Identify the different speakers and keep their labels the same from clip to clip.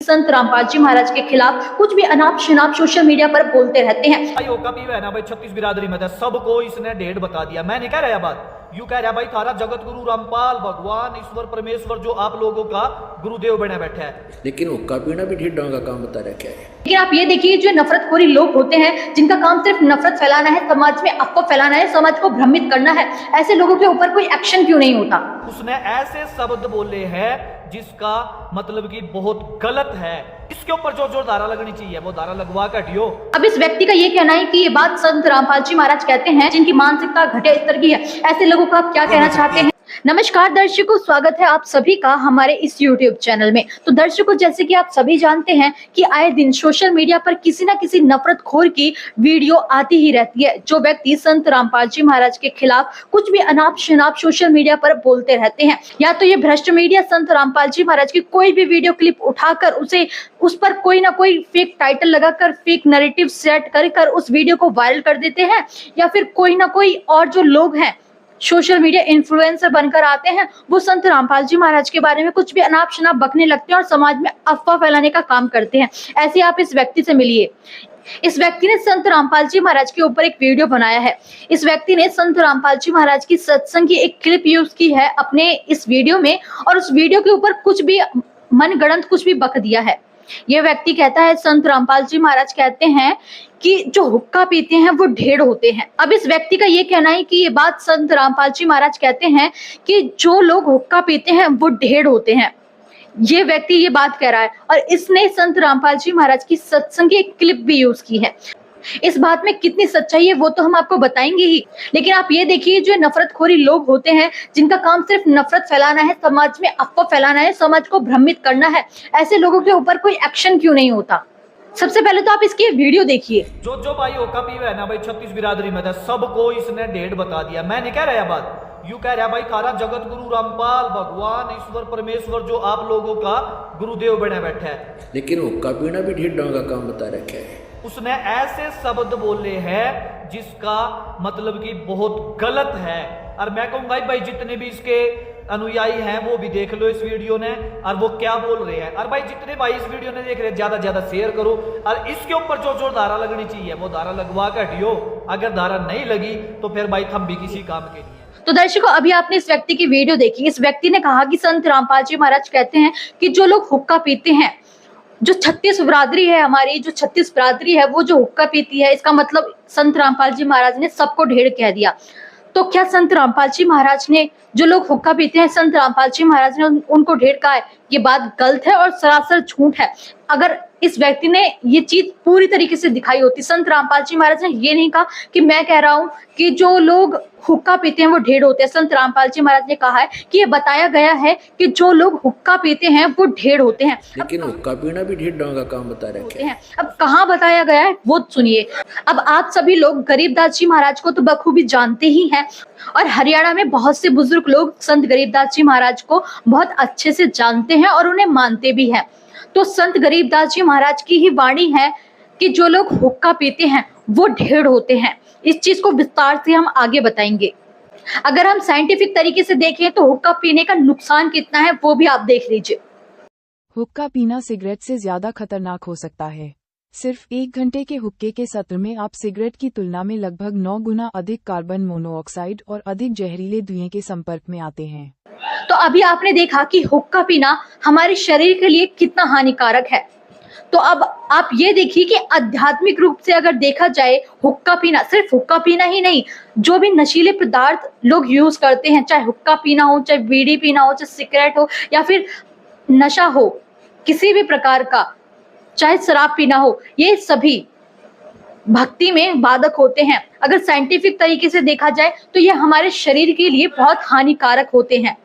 Speaker 1: संत रामपाल जी महाराज के खिलाफ कुछ भी अनाप शनाप सोशल मीडिया पर बोलते रहते हैं।
Speaker 2: भाई ओका पीवा है ना भाई, 36 बिरादरी में था, सबको इसने डेढ़ बता दिया। मैं नहीं कह रहा बात, यूं कह रहा भाई थारा जगत गुरु रामपाल भगवान ईश्वर परमेश्वर जो आप लोगों का गुरुदेव बना बैठा है,
Speaker 3: लेकिन हुक्का पीना भी ढिड्डों का काम बता रखा है।
Speaker 1: लेकिन आप ये देखिए, जो नफरतखोरी लोग होते हैं जिनका काम सिर्फ नफरत फैलाना है, समाज में अफवाह फैलाना है, समाज को भ्रमित करना है, ऐसे लोगों के ऊपर कोई एक्शन क्यों नहीं होता?
Speaker 2: उसने ऐसे शब्द बोले हैं जिसका मतलब कि बहुत गलत है। इसके ऊपर जो धारा लगनी चाहिए वो धारा लगवा कर हटियो।
Speaker 1: अब इस व्यक्ति का ये कहना है कि ये बात संत रामपाल जी महाराज कहते हैं जिनकी मानसिकता घटिया स्तर की है। ऐसे लोगों को आप क्या कहना चाहते हैं? नमस्कार दर्शकों, स्वागत है आप सभी का हमारे इस YouTube चैनल में। तो दर्शकों, जैसे कि आप सभी जानते हैं कि आए दिन सोशल मीडिया पर किसी न किसी नफरतखोर की वीडियो आती ही रहती है, जो व्यक्ति संत रामपाल जी महाराज के खिलाफ कुछ भी अनाप शनाप सोशल मीडिया पर बोलते रहते हैं। या तो ये भ्रष्ट मीडिया संत रामपाल जी महाराज की कोई भी वीडियो क्लिप उठाकर उस पर कोई ना कोई फेक टाइटल लगाकर, फेक नैरेटिव सेट कर उस वीडियो को वायरल कर देते हैं, या फिर कोई ना कोई और जो लोग हैं सोशल मीडिया इन्फ्लुएंसर बनकर आते हैं, वो संत रामपाल जी महाराज के बारे में कुछ भी अनाप शनाप बकने लगते हैं और समाज में अफवाह फैलाने का काम करते हैं। ऐसे आप इस व्यक्ति से मिलिए। इस व्यक्ति ने संत रामपाल जी महाराज के ऊपर एक वीडियो बनाया है। इस व्यक्ति ने संत रामपाल जी महाराज की सत्संग की एक क्लिप यूज की है अपने इस वीडियो में, और उस वीडियो के ऊपर कुछ भी मनगढ़ंत कुछ भी बक दिया है। यह व्यक्ति कहता है, संत रामपाल जी महाराज कहते हैं कि जो हुक्का पीते हैं वो ढेड़ होते हैं। अब इस व्यक्ति का ये कहना है कि ये बात संत रामपाल जी महाराज कहते हैं कि जो लोग हुक्का पीते हैं वो ढेड़ होते हैं। ये व्यक्ति ये बात कह रहा है, और इसने संत रामपाल जी महाराज की सत्संग की एक क्लिप भी यूज की है। इस बात में कितनी सच्चाई है वो तो हम आपको बताएंगे ही, लेकिन आप ये देखिए, जो नफरतखोरी लोग होते हैं जिनका काम सिर्फ नफरत फैलाना है, समाज में अफवाह फैलाना है, समाज को भ्रमित करना है, ऐसे लोगों के ऊपर कोई एक्शन क्यों नहीं होता? सबसे पहले तो आप इसकी वीडियो देखिए।
Speaker 2: जो भाई ओका पीवा है ना भाई, 36 बिरादरी में था, सबको इसने डेढ़ बता दिया। मैं नहीं कह रहा बात, यूं कह रहा भाई थारा जगत गुरु रामपाल भगवान ईश्वर परमेश्वर जो आप लोगों का गुरुदेव बना बैठा है,
Speaker 3: लेकिन हुक्का पीना भी ढिड्डों का काम बता रखा है।
Speaker 2: उसने ऐसे शब्द बोले हैं जिसका मतलब कि बहुत गलत है। और मैं कहूंगा भाई जितने भी इसके अनुयायी हैं वो भी देख लो इस वीडियो ने, और वो क्या बोल रहे हैं। और भाई जितने भाई इस वीडियो ने देख रहे हैं, ज्यादा ज्यादा शेयर करो, और इसके ऊपर जो धारा लगनी चाहिए वो धारा लगवा कर हटियो। अगर धारा नहीं लगी तो फिर भाई हम भी किसी काम के नहीं।
Speaker 1: तो दर्शकों, अभी आपने इस व्यक्ति की वीडियो देखी। इस व्यक्ति ने कहा कि संत रामपाल जी महाराज कहते हैं कि जो लोग हुक्का पीते हैं, जो 36 बिरादरी है हमारी, जो 36 बिरादरी है वो जो हुक्का पीती है, इसका मतलब संत रामपाल जी महाराज ने सबको ढेड़ कह दिया। तो क्या संत रामपाल जी महाराज ने जो लोग हुक्का पीते हैं, संत रामपाल जी महाराज ने उनको ढेड़ कहा है? ये बात गलत है और सरासर झूठ है। अगर इस व्यक्ति ने ये चीज पूरी तरीके से दिखाई होती, संत रामपाल जी महाराज ने ये नहीं कहा कि मैं कह रहा हूं कि जो लोग हुक्का पीते हैं वो ढेड़ होते हैं। संत रामपाल जी महाराज ने कहा है कि ये बताया गया है कि जो लोग हुक्का पीते हैं वो ढेड़ होते हैं,
Speaker 3: लेकिन हुक्का पीना भी ढिड्डों का काम बता रखा है।
Speaker 1: अब कहाँ बताया गया है वो सुनिए। अब आप सभी लोग गरीबदास जी महाराज को तो बखूबी जानते ही हैं, और हरियाणा में बहुत से बुजुर्ग लोग संत गरीबदास जी महाराज को बहुत अच्छे से जानते हैं और उन्हें मानते भी हैं। तो संत गरीबदास जी महाराज की ही वाणी है कि जो लोग हुक्का पीते हैं वो ढेड़ होते हैं। इस चीज को विस्तार से हम आगे बताएंगे। अगर हम साइंटिफिक तरीके से देखें तो हुक्का पीने का नुकसान कितना है वो भी आप देख लीजिए।
Speaker 4: हुक्का पीना सिगरेट से ज्यादा खतरनाक हो सकता है। सिर्फ 1 घंटे के हुक्के के सत्र में आप सिगरेट की तुलना में लगभग 9 गुना अधिक कार्बन मोनोऑक्साइड और अधिक जहरीले धुएं के संपर्क में आते हैं।
Speaker 1: तो अभी आपने देखा कि हुक्का पीना हमारे शरीर के लिए कितना हानिकारक है। तो अब आप ये देखिए कि आध्यात्मिक रूप से अगर देखा जाए, हुक्का पीना, सिर्फ हुक्का पीना ही नहीं, जो भी नशीले पदार्थ लोग यूज करते हैं, चाहे हुक्का पीना हो, चाहे बीड़ी पीना हो, चाहे सिगरेट हो, या फिर नशा हो किसी भी प्रकार का, चाहे शराब पीना हो, ये सभी भक्ति में बाधक होते हैं। अगर साइंटिफिक तरीके से देखा जाए तो ये हमारे शरीर के लिए बहुत हानिकारक होते हैं।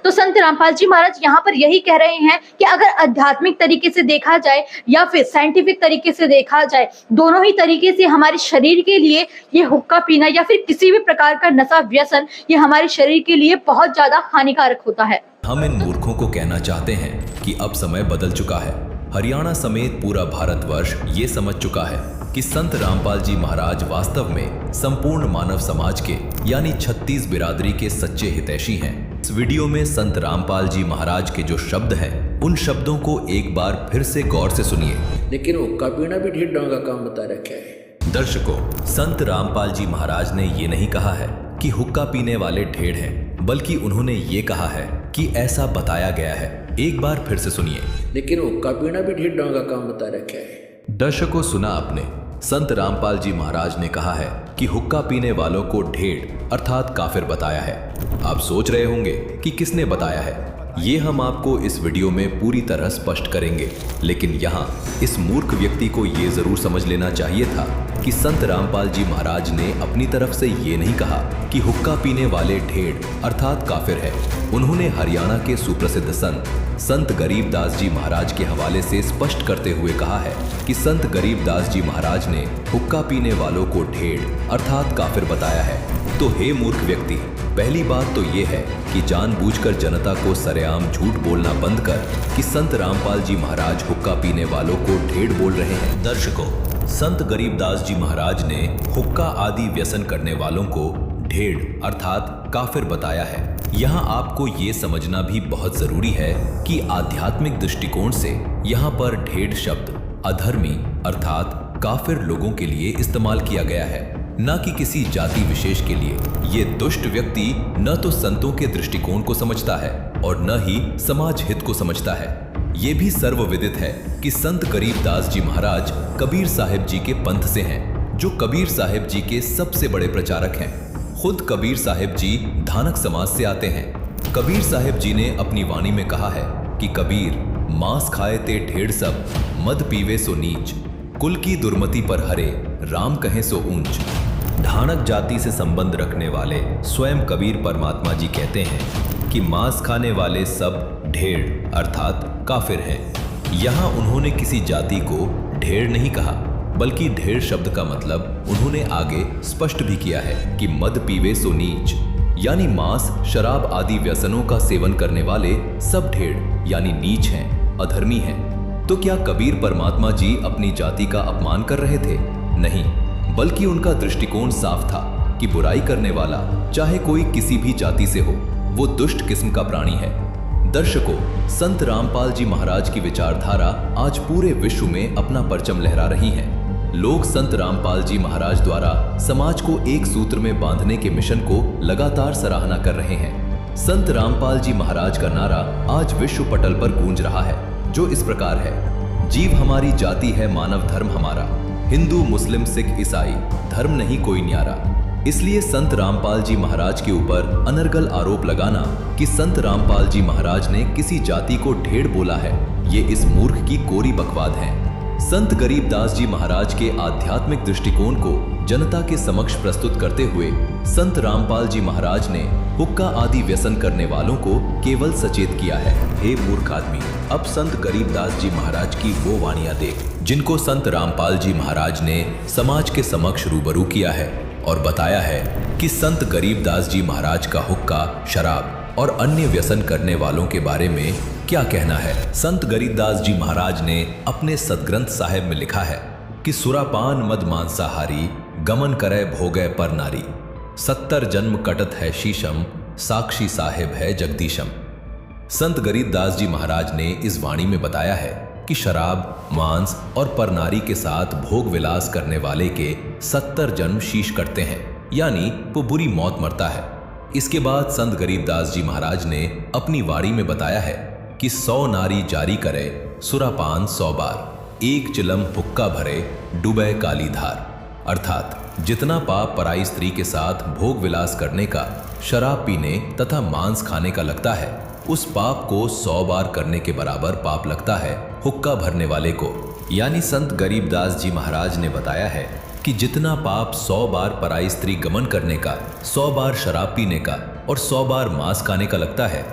Speaker 1: तो संत रामपाल जी महाराज यहाँ पर यही कह रहे हैं कि अगर आध्यात्मिक तरीके से देखा जाए या फिर साइंटिफिक तरीके से देखा जाए, दोनों ही तरीके से हमारे शरीर के लिए ये हुक्का पीना या फिर किसी भी प्रकार का नशा व्यसन, ये हमारे शरीर के लिए बहुत ज्यादा हानिकारक होता है।
Speaker 5: हम इन मूर्खों को कहना चाहते हैं कि अब समय बदल चुका है। हरियाणा समेत पूरा भारतवर्ष ये समझ चुका है कि संत रामपाल जी महाराज वास्तव में संपूर्ण मानव समाज के यानी 36 बिरादरी के सच्चे हितैषी हैं। इस वीडियो में संत रामपाल जी महाराज के जो शब्द हैं उन शब्दों को एक बार फिर से गौर से सुनिए।
Speaker 3: लेकिन हुक्का पीना भी ढिड्डों का काम बता रखा है।
Speaker 5: दर्शकों, संत रामपाल जी महाराज ने ये नहीं कहा है कि हुक्का पीने वाले ढेर हैं, बल्कि उन्होंने ये कहा है कि ऐसा बताया गया है। एक बार फिर से सुनिए।
Speaker 3: लेकिन हुक्का पीना भी ढिड्डों का काम बता रखा है।
Speaker 5: दर्शकों, सुना आपने, संत रामपाल जी महाराज ने कहा है कि हुक्का पीने वालों को ढेर अर्थात काफिर बताया है। आप सोच रहे होंगे कि किसने बताया है। ये हम आपको इस वीडियो में पूरी तरह स्पष्ट करेंगे, लेकिन यहाँ इस मूर्ख व्यक्ति को ये जरूर समझ लेना चाहिए था कि संत रामपाल जी महाराज ने अपनी तरफ से ये नहीं कहा कि हुक्का पीने वाले ढेर अर्थात काफिर है। उन्होंने हरियाणा के सुप्रसिद्ध संत गरीबदास जी महाराज के हवाले से स्पष्ट करते हुए कहा है कि संत गरीबदास जी महाराज ने हुक्का पीने वालों को ढेर अर्थात काफिर बताया है। तो हे मूर्ख व्यक्ति, पहली बात तो ये है कि जानबूझकर जनता को सरेआम झूठ बोलना बंद कर कि संत रामपाल जी महाराज हुक्का पीने वालों को ढेर बोल रहे हैं। दर्शकों, संत गरीबदास जी महाराज ने हुक्का आदि व्यसन करने वालों को ढेर अर्थात काफिर बताया है। यहाँ आपको ये समझना भी बहुत जरूरी है कि आध्यात्मिक दृष्टिकोण से यहाँ पर ढेर शब्द अधर्मी अर्थात काफिर लोगों के लिए इस्तेमाल किया गया है, न कि किसी जाति विशेष के लिए। ये दुष्ट व्यक्ति न तो संतों के दृष्टिकोण को समझता है और न ही समाज हित को समझता है। ये भी सर्वविदित है कि संत गरीबदास जी महाराज कबीर साहिब जी के पंथ से हैं, जो कबीर साहिब जी के सबसे बड़े प्रचारक हैं। खुद कबीर साहिब जी धानक समाज से आते हैं। कबीर साहिब जी ने अपनी वाणी में कहा है कि कबीर मांस खाए ते ढेर सब, मद पीवे सो नीच, कुल की दुर्मति पर हरे, राम कहे सो ऊंच। धानक जाति से संबंध रखने वाले स्वयं कबीर परमात्मा जी कहते हैं कि मांस खाने वाले सब ढेर अर्थात काफिर हैं। यहाँ उन्होंने किसी जाति को ढेर नहीं कहा, बल्कि ढेर शब्द का मतलब उन्होंने आगे स्पष्ट भी किया है कि मद पीवे सो नीच, यानी मांस शराब आदि व्यसनों का सेवन करने वाले सब ढेर यानी नीच हैं, अधर्मी हैं। तो क्या कबीर परमात्मा जी अपनी जाति का अपमान कर रहे थे? नहीं, बल्कि उनका दृष्टिकोण साफ था कि बुराई करने वाला चाहे कोई किसी भी जाति से हो, वो दुष्ट किस्म का प्राणी है। दर्शकों, संत रामपाल जी महाराज की विचारधारा आज पूरे विश्व में अपना परचम लहरा रही है। लोग संत रामपाल जी महाराज द्वारा समाज को एक सूत्र में बांधने के मिशन को लगातार सराहना कर रहे हैं। संत रामपाल जी महाराज का नारा आज विश्व पटल पर गूंज रहा है, जो इस प्रकार है: जीव हमारी जाति है, मानव धर्म हमारा, हिंदू मुस्लिम सिख ईसाई धर्म नहीं कोई न्यारा। इसलिए संत रामपाल जी महाराज के ऊपर अनर्गल आरोप लगाना कि संत रामपाल जी महाराज ने किसी जाति को ढेर बोला है, ये इस मूर्ख की कोरी बकवाद है। संत गरीबदास जी महाराज के आध्यात्मिक दृष्टिकोण को जनता के समक्ष प्रस्तुत करते हुए संत रामपाल जी महाराज ने हुक्का आदि व्यसन करने वालों को केवल सचेत किया है। हे मूर्ख आदमी, अब संत गरीबदास जी महाराज की वो वाणियां देख जिनको संत रामपाल जी महाराज ने समाज के समक्ष रूबरू किया है और बताया है कि संत गरीबदास जी महाराज का हुक्का, शराब और अन्य व्यसन करने वालों के बारे में क्या कहना है। संत गरीबदास जी महाराज ने अपने सदग्रंथ साहिब में लिखा है कि सुरापान मद मांसाहारी, गमन करे भोगे पर नारी, 70 जन्म कटत है शीशम, साक्षी साहिब है जगदीशम। संत गरीबदास जी महाराज ने इस वाणी में बताया है कि शराब, मांस और परनारी के साथ भोग विलास करने वाले के 70 जन्म शीश कटते हैं, यानी वो बुरी मौत मरता है। इसके बाद संत गरीबदास जी महाराज ने अपनी वाणी में बताया है कि 100 नारी जारी करे सुरापान 100 बार, एक चिलम हुक्का भरे डूबे काली धार। अर्थात जितना पाप पराई स्त्री के साथ भोग विलास करने का, शराब पीने तथा मांस खाने का लगता है, उस पाप को 100 बार करने के बराबर पाप लगता है हुक्का भरने वाले को। यानी संत गरीबदास जी महाराज ने बताया है कि जितना पाप 100 बार पराई स्त्री गमन करने का, 100 बार शराब पीने का और 100 बार मांस खाने का लगता है,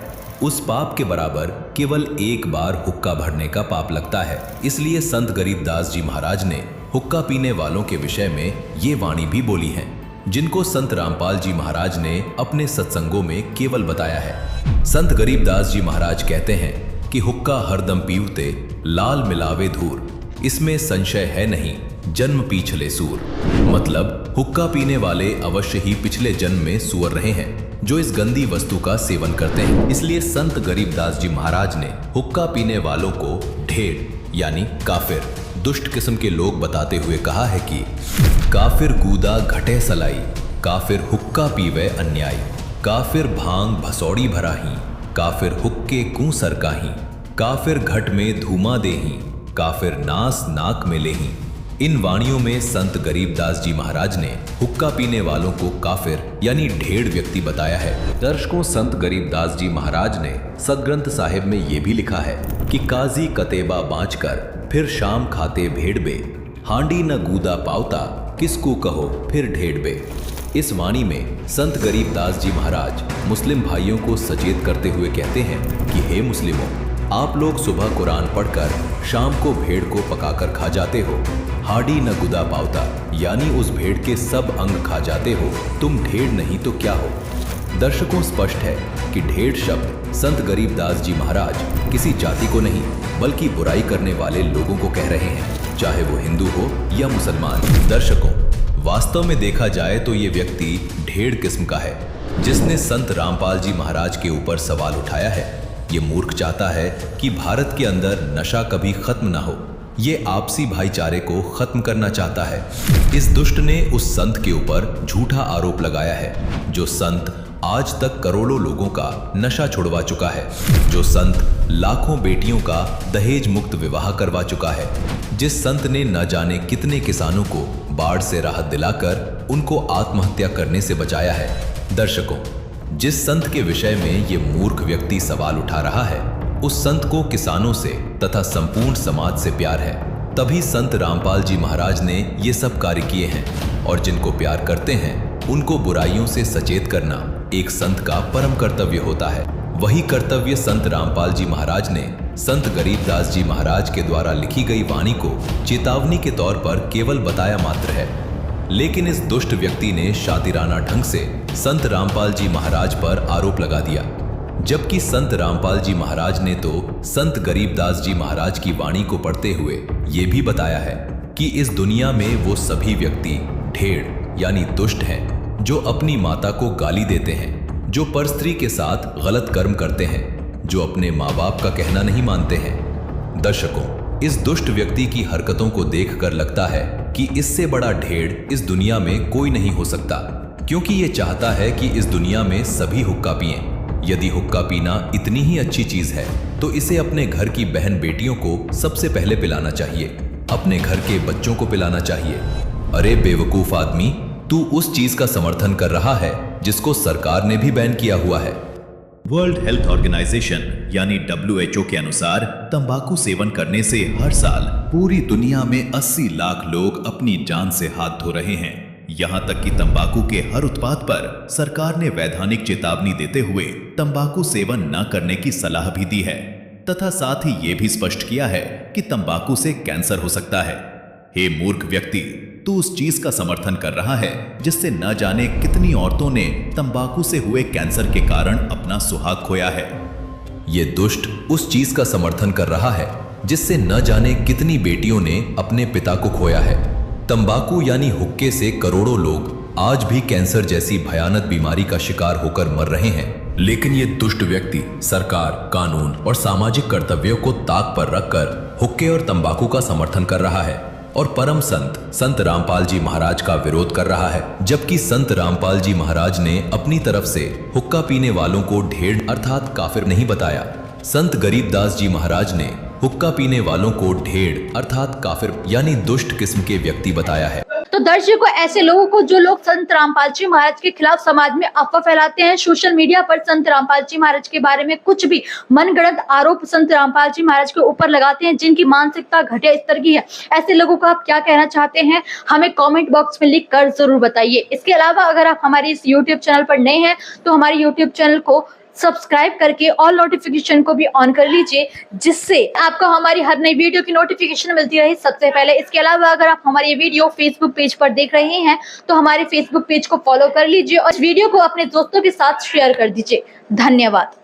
Speaker 5: उस पाप के बराबर केवल एक बार हुक्का भरने का पाप लगता है। इसलिए संत गरीबदास जी महाराज ने हुक्का पीने वालों के विषय में ये वाणी भी बोली है, जिनको संत रामपाल जी महाराज ने अपने सत्संगों में केवल बताया है। संत गरीबदास जी महाराज कहते हैं कि हुक्का हरदम पीवते, लाल मिलावे धूर, इसमें संशय है नहीं, जन्म पीछले सूर। मतलब हुक्का पीने वाले अवश्य ही पिछले जन्म में सूअर रहे हैं। जो इस गंदी वस्तु का सेवन करते हैं। इसलिए संत गरीबदास जी महाराज ने हुक्का पीने वालों को ढेड़ यानी काफिर, दुष्ट किस्म के लोग बताते हुए कहा है कि काफिर गूदा घटे सलाई, काफिर हुक्का पीवे अन्याय, काफिर भांग भसौड़ी भराही, काफिर हुक्के कूं सरकाही, काफिर घट में धूमा देही, काफिर नास नाक में लेही। इन वाणियों में संत गरीबदास जी महाराज ने हुक्का पीने वालों को काफिर यानी ढेड़ व्यक्ति बताया है। दर्शकों, संत गरीबदास जी महाराज ने सदग्रंथ साहिब में ये भी लिखा है कि काजी कतेबा बाँच कर फिर शाम खाते भेड़ बे, हांडी न गूदा पावता किसको कहो फिर ढेड़ बे। इस वाणी में संत गरीबदास जी महाराज मुस्लिम भाइयों को सचेत करते हुए कहते हैं कि हे मुस्लिमों, आप लोग सुबह कुरान पढ़कर शाम को भेड़ को पकाकर खा जाते हो, हाडी न गुदा पावता यानी उस भेड़ के सब अंग खा जाते हो, तुम ढेड़ नहीं तो क्या हो। दर्शकों, स्पष्ट है कि ढेड़ शब्द संत गरीबदास जी महाराज किसी जाति को नहीं बल्कि बुराई करने वाले लोगों को कह रहे हैं, चाहे वो हिंदू हो या मुसलमान। दर्शकों, वास्तव में देखा जाए तो ये व्यक्ति ढेड़ किस्म का है जिसने संत रामपाल जी महाराज के ऊपर सवाल उठाया है। ये मूर्ख चाहता है कि भारत के अंदर नशा कभी खत्म ना हो। ये आपसी भाईचारे को खत्म करना चाहता है। इस दुष्ट ने उस संत के ऊपर झूठा आरोप लगाया है। जो संत आज तक करोड़ों लोगों का नशा छुड़वा चुका है, जो संत लाखों बेटियों का दहेज मुक्त विवाह करवा चुका है, जिस संत ने न जाने कितने किसानों को बाढ़ से राहत दिलाकर उनको आत्महत्या करने से बचाया है। दर्शकों, जिस संत के विषय में ये मूर्ख व्यक्ति सवाल उठा रहा है, उस संत को किसानों से तथा संपूर्ण समाज से प्यार है। तभी संत रामपाल जी महाराज ने ये सब कार्य किए हैं। और जिनको प्यार करते हैं उनको बुराइयों से सचेत करना एक संत का परम कर्तव्य होता है। वही कर्तव्य संत रामपाल जी महाराज ने संत गरीबदास जी महाराज के द्वारा लिखी गई वाणी को चेतावनी के तौर पर केवल बताया मात्र है। लेकिन इस दुष्ट व्यक्ति ने शातिराना ढंग से संत रामपाल जी महाराज पर आरोप लगा दिया, जबकि संत रामपाल जी महाराज ने तो संत गरीबदास जी महाराज की वाणी को पढ़ते हुए ये भी बताया है कि इस दुनिया में वो सभी व्यक्ति ढेड़ यानी दुष्ट हैं जो अपनी माता को गाली देते हैं, जो परस्त्री के साथ गलत कर्म करते हैं, जो अपने माँ बाप का कहना नहीं मानते हैं। दर्शकों, इस दुष्ट व्यक्ति की हरकतों को देखकर लगता है कि इससे बड़ा ढेड़ इस दुनिया में कोई नहीं हो सकता, क्योंकि ये चाहता है कि इस दुनिया में सभी हुक्का पिएं। यदि हुक्का पीना इतनी ही अच्छी चीज है तो इसे अपने घर की बहन बेटियों को सबसे पहले पिलाना चाहिए, अपने घर के बच्चों को पिलाना चाहिए। अरे बेवकूफ आदमी, तू उस चीज का समर्थन कर रहा है जिसको सरकार ने भी बैन किया हुआ है।
Speaker 6: वर्ल्ड हेल्थ ऑर्गेनाइजेशन यानी WHO के अनुसार तंबाकू सेवन करने से हर साल पूरी दुनिया में 80 लाख लोग अपनी जान से हाथ धो रहे हैं। यहाँ तक कि तंबाकू के हर उत्पाद पर सरकार ने वैधानिक चेतावनी देते हुए तंबाकू सेवन न करने की सलाह भी दी है, तथा साथ ही ये भी स्पष्ट किया है कि तंबाकू से कैंसर हो सकता है। हे मूर्ख व्यक्ति, तू उस चीज का समर्थन कर रहा है जिससे न जाने कितनी औरतों ने तंबाकू से हुए कैंसर के कारण अपना सुहाग खोया है।
Speaker 5: ये दुष्ट उस चीज का समर्थन कर रहा है जिससे न जाने कितनी बेटियों ने अपने पिता को खोया है। तंबाकू यानी हुक्के से करोड़ों लोग आज भी कैंसर जैसी भयानक बीमारी का शिकार होकर मर रहे हैं। लेकिन ये दुष्ट व्यक्ति सरकार, कानून और सामाजिक कर्तव्यों को ताक पर रखकर हुक्के और तंबाकू का समर्थन कर रहा है और परम संत रामपाल जी महाराज का विरोध कर रहा है। जबकि संत रामपाल जी महाराज ने अपनी तरफ से हुक्का पीने वालों को ढेड़ अर्थात काफिर नहीं बताया। संत गरीबदास जी महाराज ने हुक्का पीने वालों को ढेड़ अर्थात काफिर यानी दुष्ट किस्म के व्यक्ति बताया है।
Speaker 1: तो दर्शकों, ऐसे लोगों को जो लोग संत रामपाल जी महाराज के खिलाफ समाज में अफवाह फैलाते हैं, सोशल मीडिया पर संत रामपाल जी महाराज के बारे में कुछ भी मनगढ़ंत आरोप संत रामपाल जी महाराज के ऊपर लगाते हैं, जिनकी मानसिकता घटिया स्तर की है, ऐसे लोगों को आप क्या कहना चाहते हैं हमें कमेंट बॉक्स में लिख कर जरूर बताइए। इसके अलावा अगर आप हमारे इस यूट्यूब चैनल पर नए हैं तो हमारे यूट्यूब चैनल को सब्सक्राइब करके ऑल नोटिफिकेशन को भी ऑन कर लीजिए, जिससे आपको हमारी हर नई वीडियो की नोटिफिकेशन मिलती रहे सबसे पहले। इसके अलावा अगर आप हमारी वीडियो फेसबुक पेज पर देख रहे हैं तो हमारे फेसबुक पेज को फॉलो कर लीजिए और इस वीडियो को अपने दोस्तों के साथ शेयर कर दीजिए। धन्यवाद।